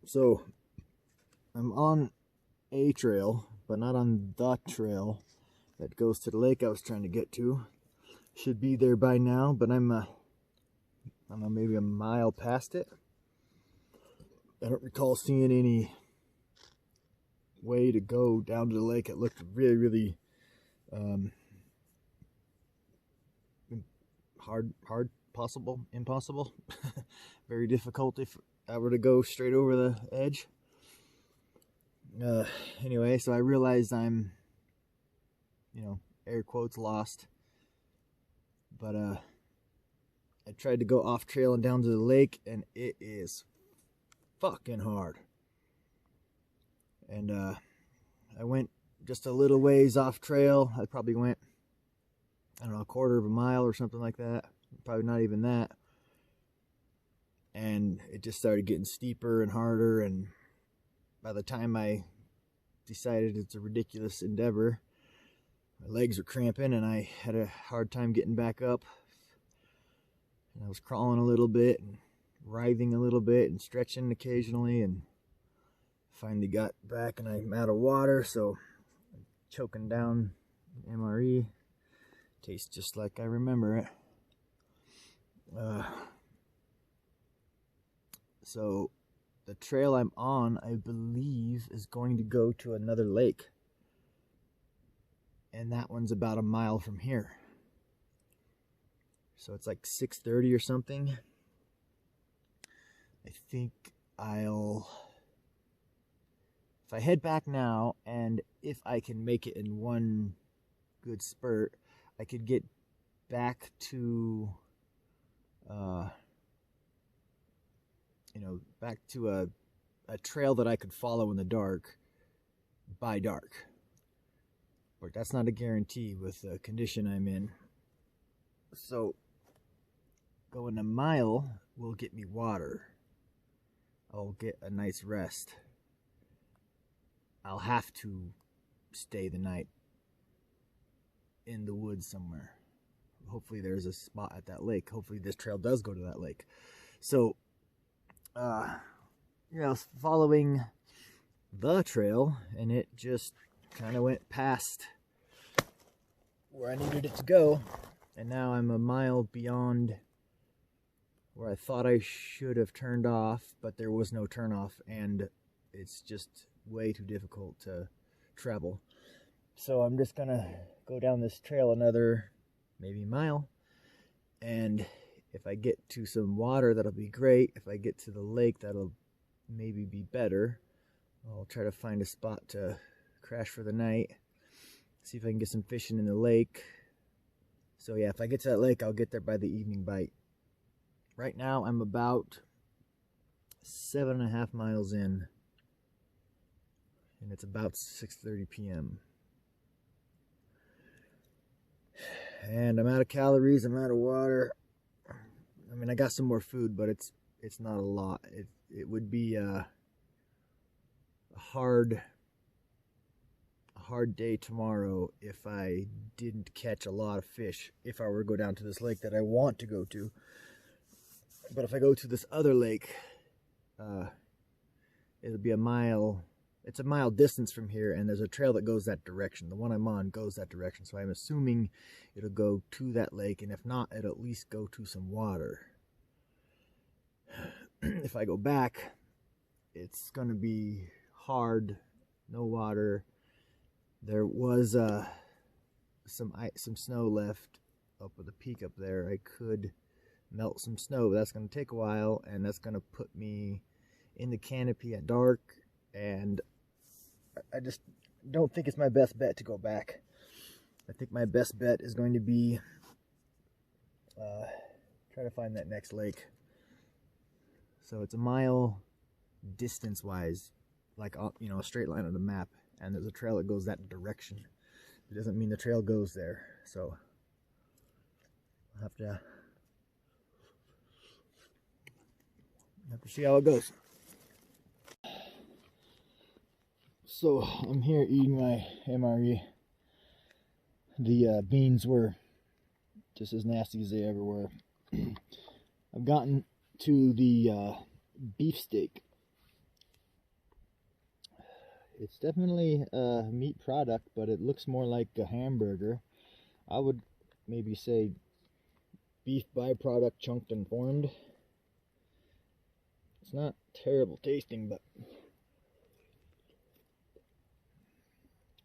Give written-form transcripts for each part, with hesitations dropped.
So I'm on a trail, but not on the trail that goes to the lake I was trying to get to. Should be there by now, but I'm I don't know, maybe a mile past it. I don't recall seeing any way to go down to the lake. It looked really impossible. Very difficult if I were to go straight over the edge. Anyway, so I realized I'm, air quotes, lost. But I tried to go off trail and down to the lake, and it is fucking hard. And I went just a little ways off trail. I probably went, I don't know, a quarter of a mile or something like that. Probably not even that. And it just started getting steeper and harder, and by the time I decided it's a ridiculous endeavor, my legs were cramping and I had a hard time getting back up. And I was crawling a little bit and writhing a little bit and stretching occasionally, and finally got back and I'm out of water, so I'm choking down MRE. Tastes just like I remember it. So the trail I'm on, I believe, is going to go to another lake. And that one's about a mile from here. So it's like 6:30 or something. I think if I head back now, and if I can make it in one good spurt, I could get back to a trail that I could follow in the dark by dark. But that's not a guarantee with the condition I'm in. So going a mile will get me water. I'll get a nice rest. I'll have to stay the night in the woods somewhere. Hopefully there's a spot at that lake. Hopefully this trail does go to that lake. So, following the trail, and it just kind of went past where I needed it to go, and now I'm a mile beyond where I thought I should have turned off, but there was no turn off, and it's just way too difficult to travel. So I'm just gonna go down this trail another maybe mile, and if I get to some water, that'll be great. If I get to the lake, that'll maybe be better. I'll try to find a spot to crash for the night, see if I can get some fishing in the lake. So yeah, if I get to that lake, I'll get there by the evening bite. Right now I'm about 7.5 miles in, and it's about 6:30 p.m. and I'm out of calories, I'm out of water. I mean, I got some more food, but it's not a lot. It would be a hard day tomorrow if I didn't catch a lot of fish, if I were to go down to this lake that I want to go to. But if I go to this other lake, it'll be a mile. It's a mile distance from here, and there's a trail that goes that direction. The one I'm on goes that direction, so I'm assuming it'll go to that lake, and if not, it'll at least go to some water. If I go back, it's going to be hard, no water. There was some snow left up at the peak up there. I could melt some snow, but that's going to take a while, and that's going to put me in the canopy at dark, and I just don't think it's my best bet to go back. I think my best bet is going to be try to find that next lake. So it's a mile distance wise, like a straight line on the map, and there's a trail that goes that direction. It doesn't mean the trail goes there, so I'll have to see how it goes. So I'm here eating my MRE. The beans were just as nasty as they ever were. I've gotten to the beefsteak, It's definitely a meat product, but it looks more like a hamburger. I would maybe say beef byproduct chunked and formed. It's not terrible tasting, but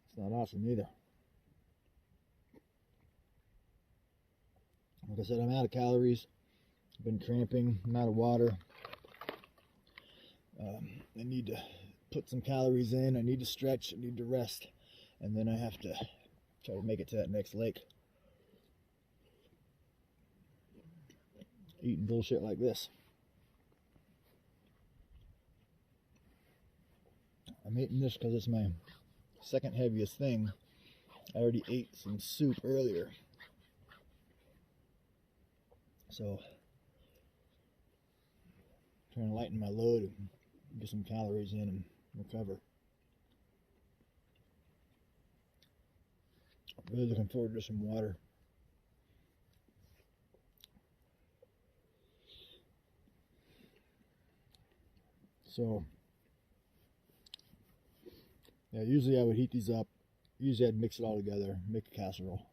it's not awesome either. Like I said, I'm out of calories. I've been cramping. I'm out of water. I need to put some calories in. I need to stretch. I need to rest. And then I have to try to make it to that next lake. Eating bullshit like this. I'm eating this because it's my second heaviest thing. I already ate some soup earlier. So, trying to lighten my load and get some calories in and recover. Really looking forward to some water. So, yeah, usually I would heat these up. Usually I'd mix it all together, make a casserole.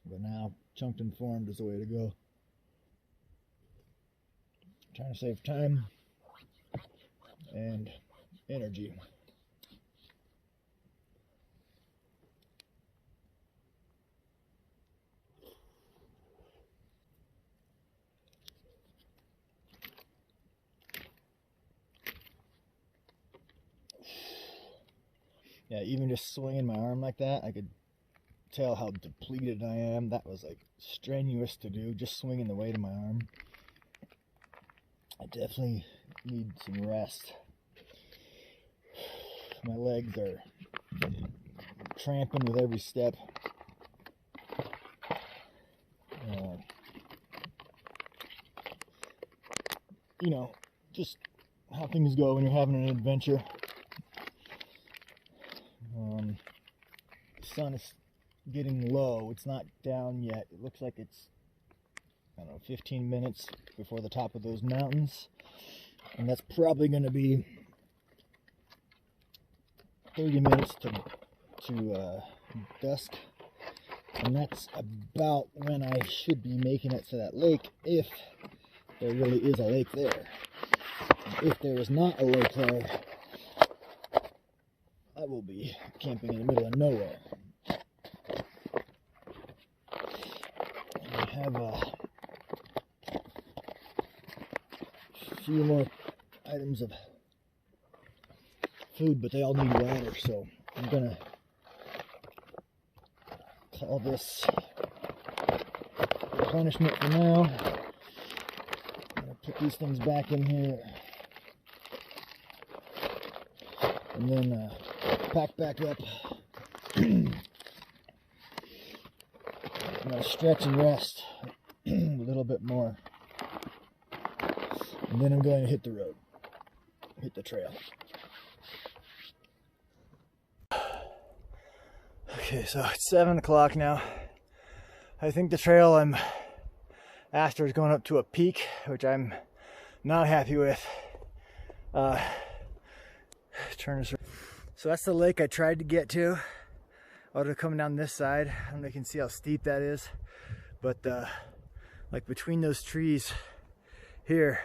But now, chunked and formed is the way to go. Trying to save time and energy. Yeah, even just swinging my arm like that, I could tell how depleted I am. That was like strenuous to do, just swinging the weight of my arm. I definitely need some rest. My legs are cramping with every step. You know, just how things go when you're having an adventure. The sun is getting low. It's not down yet. It looks like it's, I don't know, 15 minutes before the top of those mountains. And that's probably going to be 30 minutes to dusk. And that's about when I should be making it to that lake, if there really is a lake there. And if there is not a lake there, I will be camping in the middle of nowhere. I have a few more items of food, but they all need water, so I'm gonna call this replenishment for now. I'm gonna put these things back in here and then pack back up. I'm gonna stretch and rest a little bit more, and then I'm going to hit the road, hit the trail. Okay, so it's 7 o'clock now. I think the trail I'm after is going up to a peak, which I'm not happy with. Turn this. So that's the lake I tried to get to. I would have come down this side. I don't know if you can see how steep that is, but like between those trees here,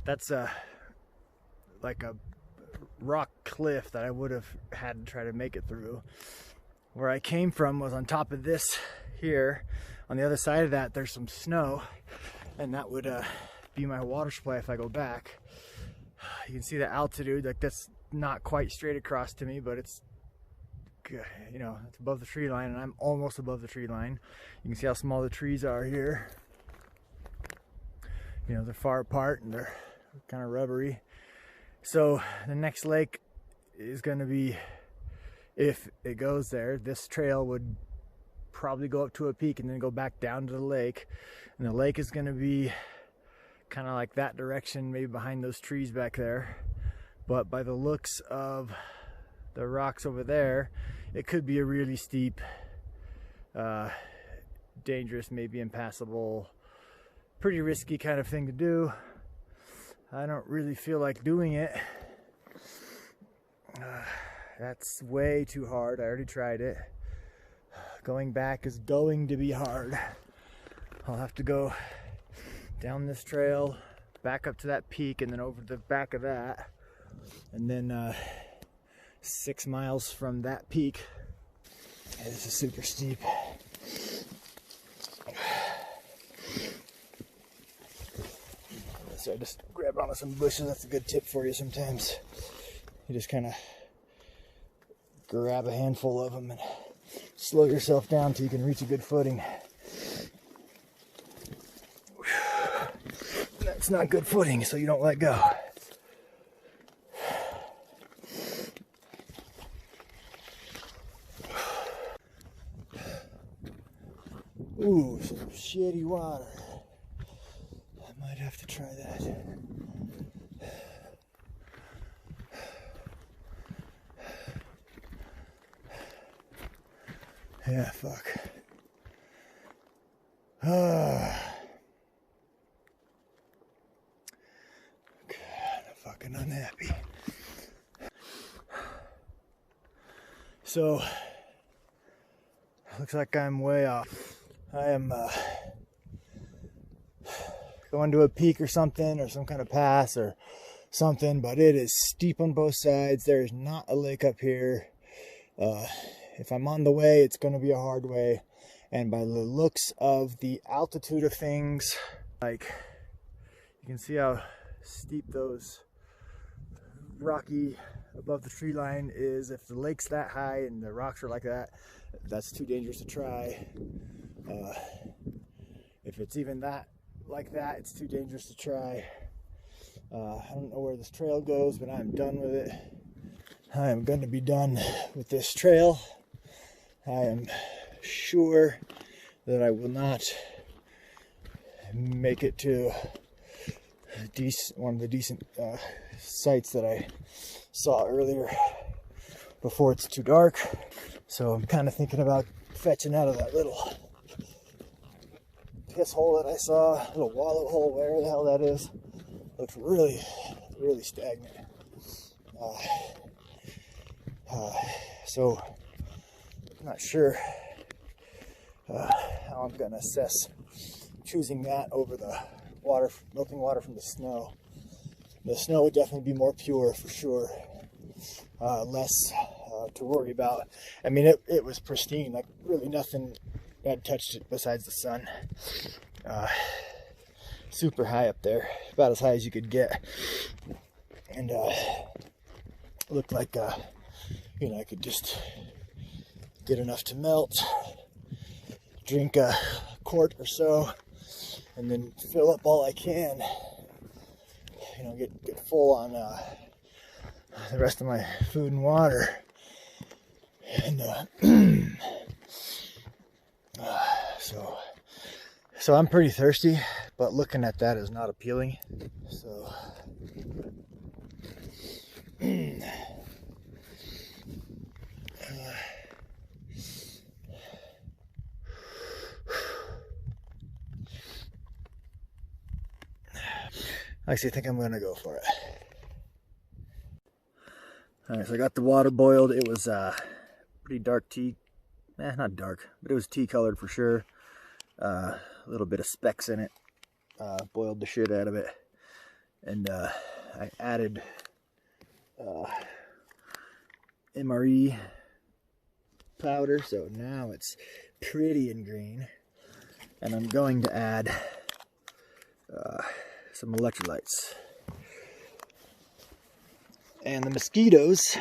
that's like a rock cliff that I would have had to try to make it through. Where I came from was on top of this here. On the other side of that, there's some snow, and that would be my water supply if I go back. You can see the altitude, like that's not quite straight across to me, but it's, you know, it's above the tree line, and I'm almost above the tree line. You can see how small the trees are here. You know, they're far apart and they're kind of rubbery. So the next lake is going to be, if it goes there, this trail would probably go up to a peak and then go back down to the lake. And the lake is going to be kind of like that direction, maybe behind those trees back there. But by the looks of the rocks over there, it could be a really steep, dangerous, maybe impassable, pretty risky kind of thing to do. I don't really feel like doing it. That's way too hard. I already tried it. Going back is going to be hard. I'll have to go down this trail, back up to that peak, and then over the back of that. And then 6 miles from that peak. Yeah, this is super steep. So I just grab onto some bushes. That's a good tip for you sometimes. You just kind of grab a handful of them and slow yourself down till you can reach a good footing. That's not good footing, so you don't let go. Ooh, some shitty water. I might have to try that. Yeah, fuck. God, I'm fucking unhappy. So, looks like I'm way off. I am going to a peak or something, or some kind of pass or something, but it is steep on both sides. There's not a lake up here. If I'm on the way, it's going to be a hard way. And by the looks of the altitude of things, like, you can see how steep those rocky above the tree line is. If the lake's that high and the rocks are like that, that's too dangerous to try. If it's even that like that, it's too dangerous to try. I don't know where this trail goes, but I'm done with it. I am going to be done with this trail. I am sure that I will not make it to one of the decent sites that I saw earlier before it's too dark. So I'm kind of thinking about fetching out of that little piss hole that I saw, little wallow hole, wherever the hell that is. Looks really, really stagnant. So I'm not sure how I'm going to assess choosing that over the water, melting water from the snow. The snow would definitely be more pure for sure, less to worry about. I mean, it was pristine, like really nothing had touched it besides the sun. Super high up there, about as high as you could get, and looked like I could just get enough to melt, drink a quart or so, and then fill up all I can. Get full on the rest of my food and water, and so I'm pretty thirsty, but looking at that is not appealing. So I actually think I'm gonna go for it. Alright, so I got the water boiled. It was pretty dark tea. Not dark, but it was tea colored for sure. A little bit of specks in it. Boiled the shit out of it. And I added MRE powder, so now it's pretty and green. And I'm going to add some electrolytes. And the mosquitoes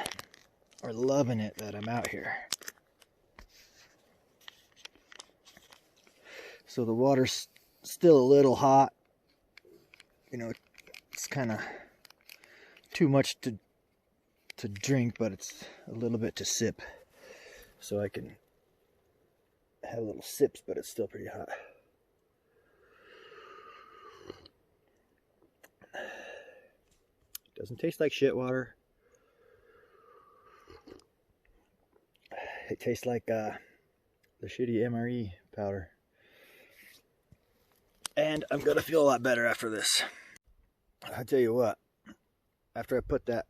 are loving it that I'm out here. So the water's still a little hot. It's kind of too much to drink, but it's a little bit to sip. So I can have little sips, but it's still pretty hot. Doesn't taste like shit water. It tastes like the shitty MRE powder. And I'm gonna feel a lot better after this. I'll tell you what, after I put that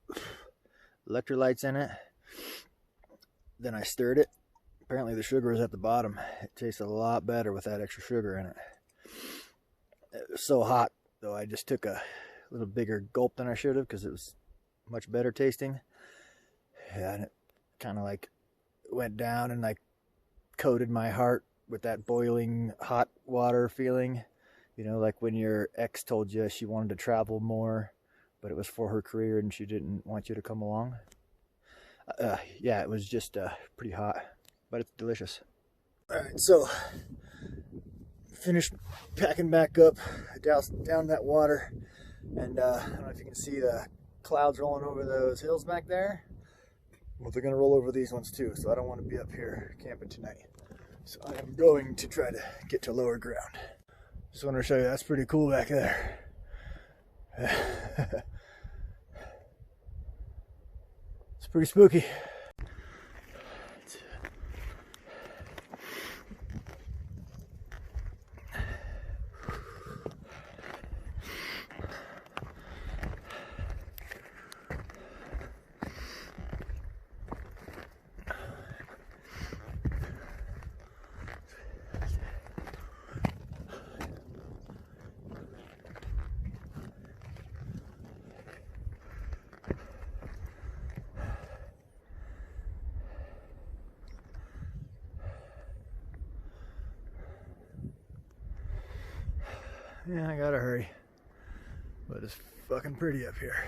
electrolytes in it. Then I stirred it. Apparently the sugar was at the bottom. It tasted a lot better with that extra sugar in it. It was so hot, though, I just took a little bigger gulp than I should have because it was much better tasting. Yeah, and it kind of like went down and like coated my heart with that boiling hot water feeling. You know, like when your ex told you she wanted to travel more, but it was for her career and she didn't want you to come along. Yeah, it was just pretty hot, but it's delicious. All right, so finished packing back up, down that water, and I don't know if you can see the clouds rolling over those hills back there. Well, they're gonna roll over these ones too, so I don't want to be up here camping tonight. So I am going to try to get to lower ground. Just wanted to show you, that's pretty cool back there. It's pretty spooky. Yeah, I gotta hurry, but it's fucking pretty up here.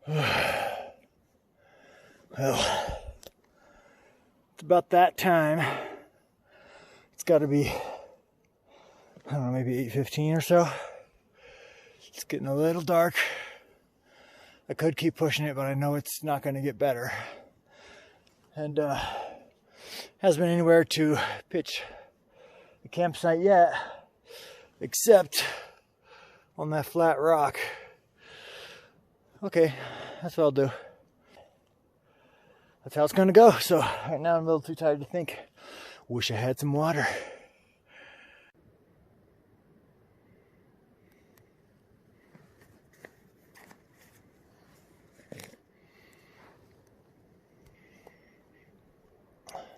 Well, it's about that time. It's gotta be, I don't know, maybe 8:15 or so. It's getting a little dark. I could keep pushing it, but I know it's not gonna get better. And hasn't been anywhere to pitch a campsite yet, except on that flat rock. Okay, that's what I'll do. That's how it's gonna go. So right now I'm a little too tired to think. Wish I had some water.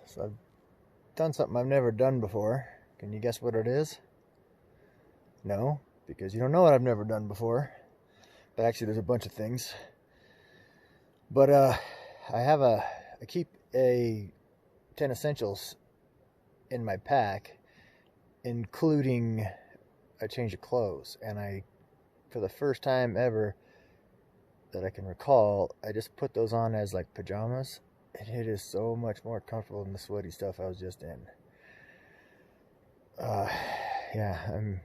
So I've done something I've never done before. Can you guess what it is? No, because you don't know what I've never done before. But actually there's a bunch of things. But I keep a 10 essentials in my pack, including a change of clothes. And for the first time ever that I can recall, I just put those on as like pajamas. And it is so much more comfortable than the sweaty stuff I was just in. Yeah, I'm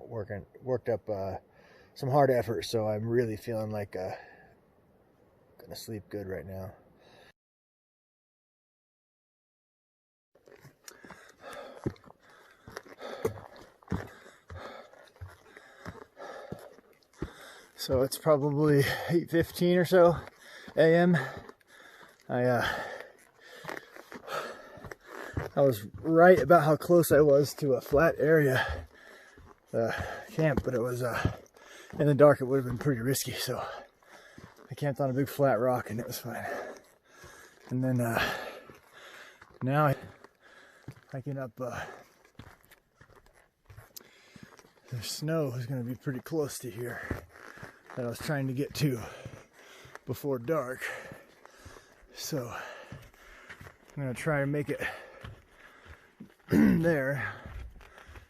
worked up some hard effort, so I'm really feeling like gonna sleep good right now. So it's probably 8:15 or so a.m. I was right about how close I was to a flat area camp, but it was in the dark. It would have been pretty risky, so I camped on a big flat rock and it was fine. And then now hiking up, the snow is going to be pretty close to here that I was trying to get to before dark. So I'm going to try and make it there.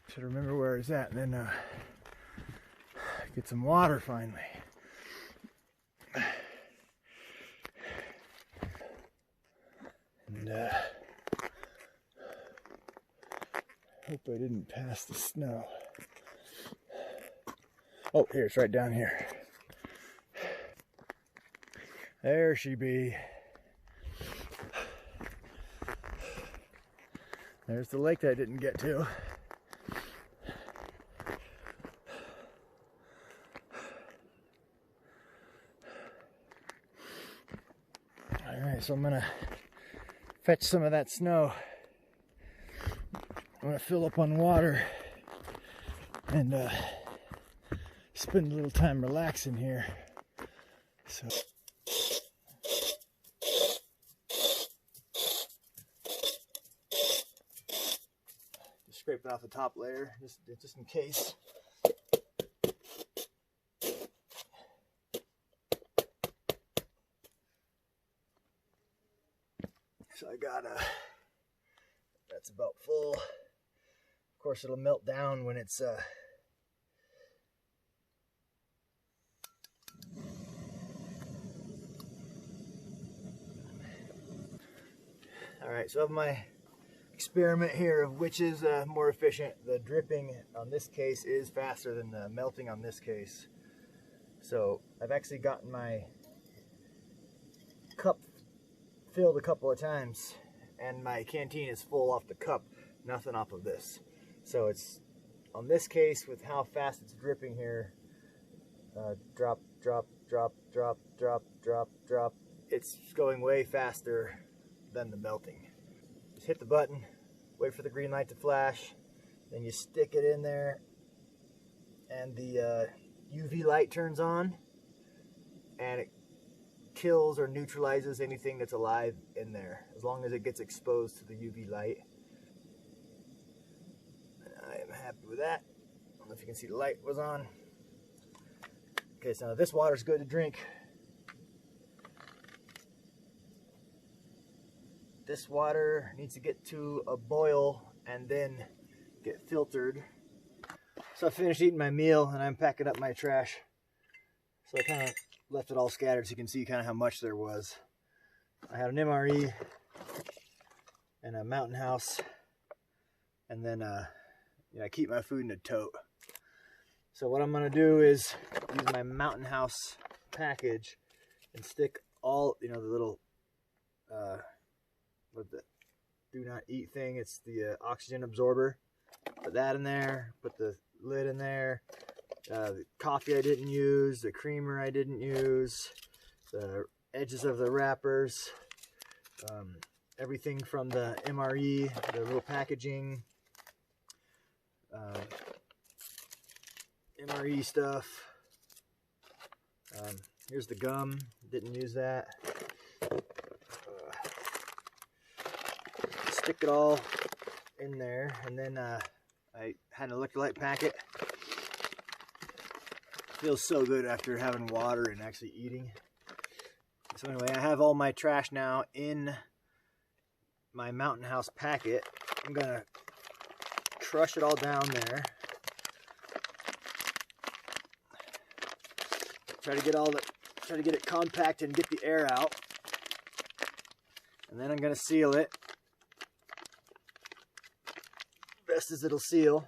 Should remember where it's at, and then get some water finally. And hope I didn't pass the snow. Oh, here, it's right down here. There she be. There's the lake that I didn't get to. Alright, so I'm gonna fetch some of that snow. I'm gonna fill up on water and spend a little time relaxing here. So scraping off the top layer just in case. So I got that's about full. Of course, it'll melt down when it's all right, so I have my experiment here of which is more efficient. The dripping on this case is faster than the melting on this case. So I've actually gotten my cup filled a couple of times, and my canteen is full off the cup, nothing off of this. So it's on this case with how fast it's dripping here. Drop, drop, drop, drop, drop, drop, drop. It's going way faster than the melting. Just hit the button, wait for the green light to flash, then you stick it in there, and the UV light turns on, and it kills or neutralizes anything that's alive in there, as long as it gets exposed to the UV light. And I am happy with that. I don't know if you can see the light was on. Okay, so now this water's good to drink. This water needs to get to a boil and then get filtered. So I finished eating my meal and I'm packing up my trash. So I kind of left it all scattered so you can see kind of how much there was. I had an MRE and a mountain house, and then I keep my food in a tote. So what I'm gonna do is use my mountain house package and stick all, the little with the do not eat thing. It's the oxygen absorber. Put that in there. Put the lid in there. The coffee I didn't use, the creamer I didn't use, the edges of the wrappers, everything from the MRE, the little packaging, MRE stuff. Here's the gum, didn't use that. Stick it all in there, and then I had an electrolyte packet. Feels so good after having water and actually eating. So anyway, I have all my trash now in my mountain house packet. I'm gonna crush it all down there. Try to get it compact and get the air out. And then I'm gonna seal it. Best as it'll seal.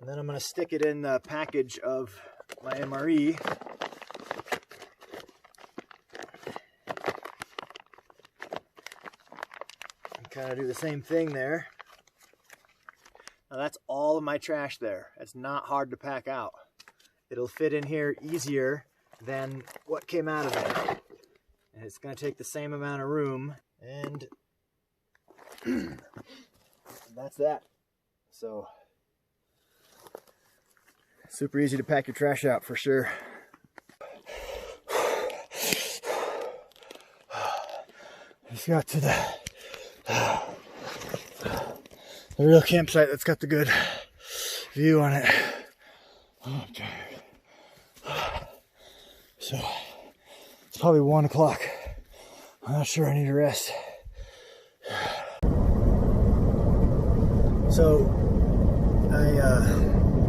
And then I'm going to stick it in the package of my MRE. And kind of do the same thing there. Now that's all of my trash there. It's not hard to pack out. It'll fit in here easier than what came out of there. And it's going to take the same amount of room. And that's that. So super easy to pack your trash out for sure. Just got to the real campsite that's got the good view on it. Oh, I'm tired. So it's probably 1 o'clock. I'm not sure, I need a rest. So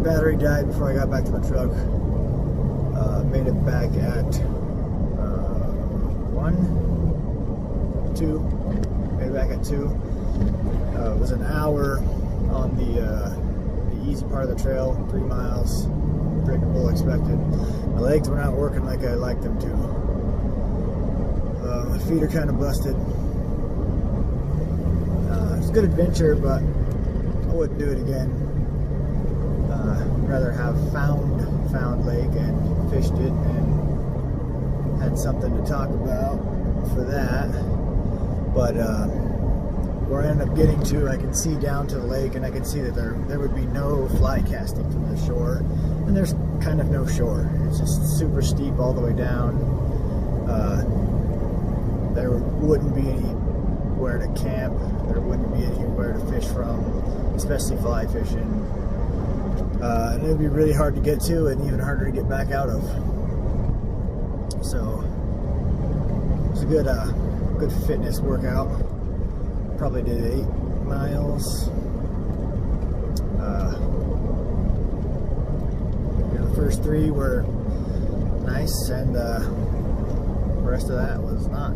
battery died before I got back to the truck. Made it back at 2. Made it back at 2. It was an hour on the easy part of the trail, 3 miles, predictable, expected. My legs were not working like I liked them to. My feet are kind of busted. It's a good adventure, but I wouldn't do it again. I'd rather have found lake and fished it and had something to talk about for that. But where I ended up getting to, I can see down to the lake, and I can see that there would be no fly casting from the shore, and there's kind of no shore. It's just super steep all the way down. There wouldn't be any anywhere to camp. There wouldn't be anywhere to fish from, especially fly fishing. And it would be really hard to get to and even harder to get back out of. So it's a good fitness workout. Probably did 8 miles. The first 3 were nice, and the rest of that was not.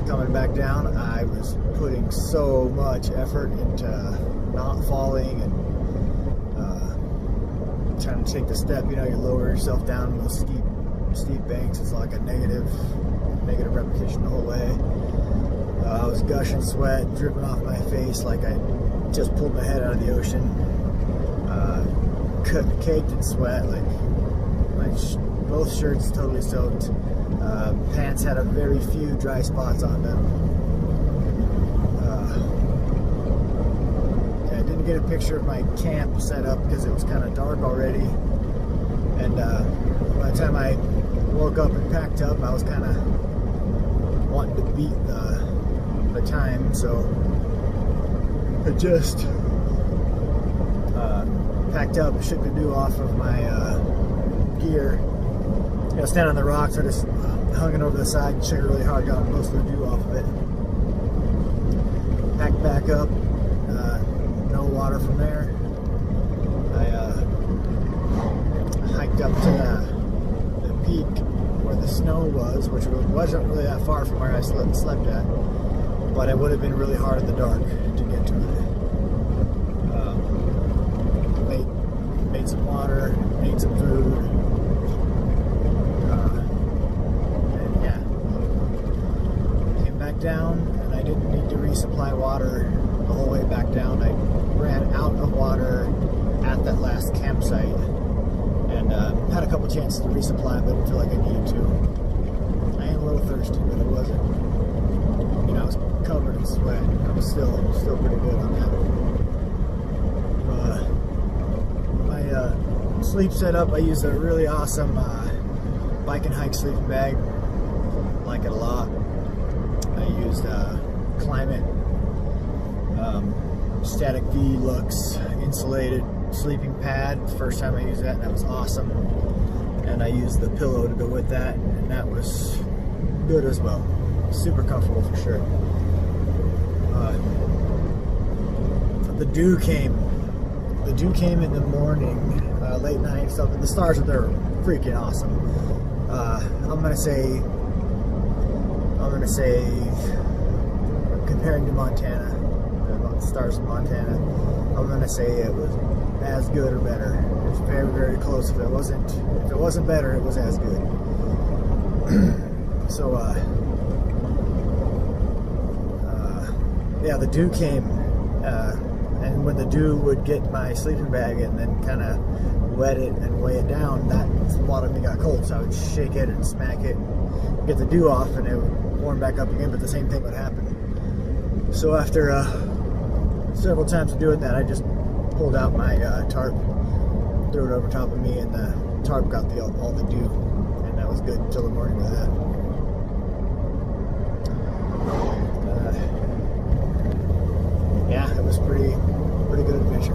Coming back down, I was putting so much effort into not falling and trying to take the step. You know, you lower yourself down those steep banks. It's like a negative repetition the whole way. I was gushing sweat, dripping off my face like I just pulled my head out of the ocean. Caked in sweat, like both shirts totally soaked. Pants had a very few dry spots on them. I didn't get a picture of my camp set up because it was kind of dark already. And by the time I woke up and packed up, I was kind of wanting to beat the time, so I just packed up, shook the dew off of my gear. You know, standing on the rocks, I just hung it over the side and shook it really hard, got most of the dew off of it. Packed back up, no water from there. I hiked up to the peak where the snow was, which wasn't really that far from where I slept at, but it would have been really hard in the dark to get to it. Made some water, ate some food. Down, and I didn't need to resupply water the whole way back down. I ran out of water at that last campsite, and had a couple chances to resupply, but didn't feel like I needed to. I am a little thirsty, but it wasn't. You know, I was covered in sweat. I was still pretty good on that. My sleep setup, I used a really awesome bike and hike sleeping bag. Like it a lot. I used Climate Static V Lux insulated sleeping pad. First time I used that, and that was awesome. And I used the pillow to go with that, and that was good as well. Super comfortable for sure. The dew came. The dew came in the morning, late night stuff. And the stars up there are freaking awesome. I'm gonna say, comparing to Montana, the stars in Montana, I'm gonna say it was as good or better. It was very, very close. If it wasn't better, it was as good. So, yeah, the dew came, and when the dew would get my sleeping bag and then kind of wet it and weigh it down, that water me got cold. So I would shake it and smack it, get the dew off, and it would warm back up again, but the same thing would happen. So after several times of doing that, I just pulled out my tarp, threw it over top of me, and the tarp got all the dew, and that was good until the morning of that. Yeah, it was pretty good adventure.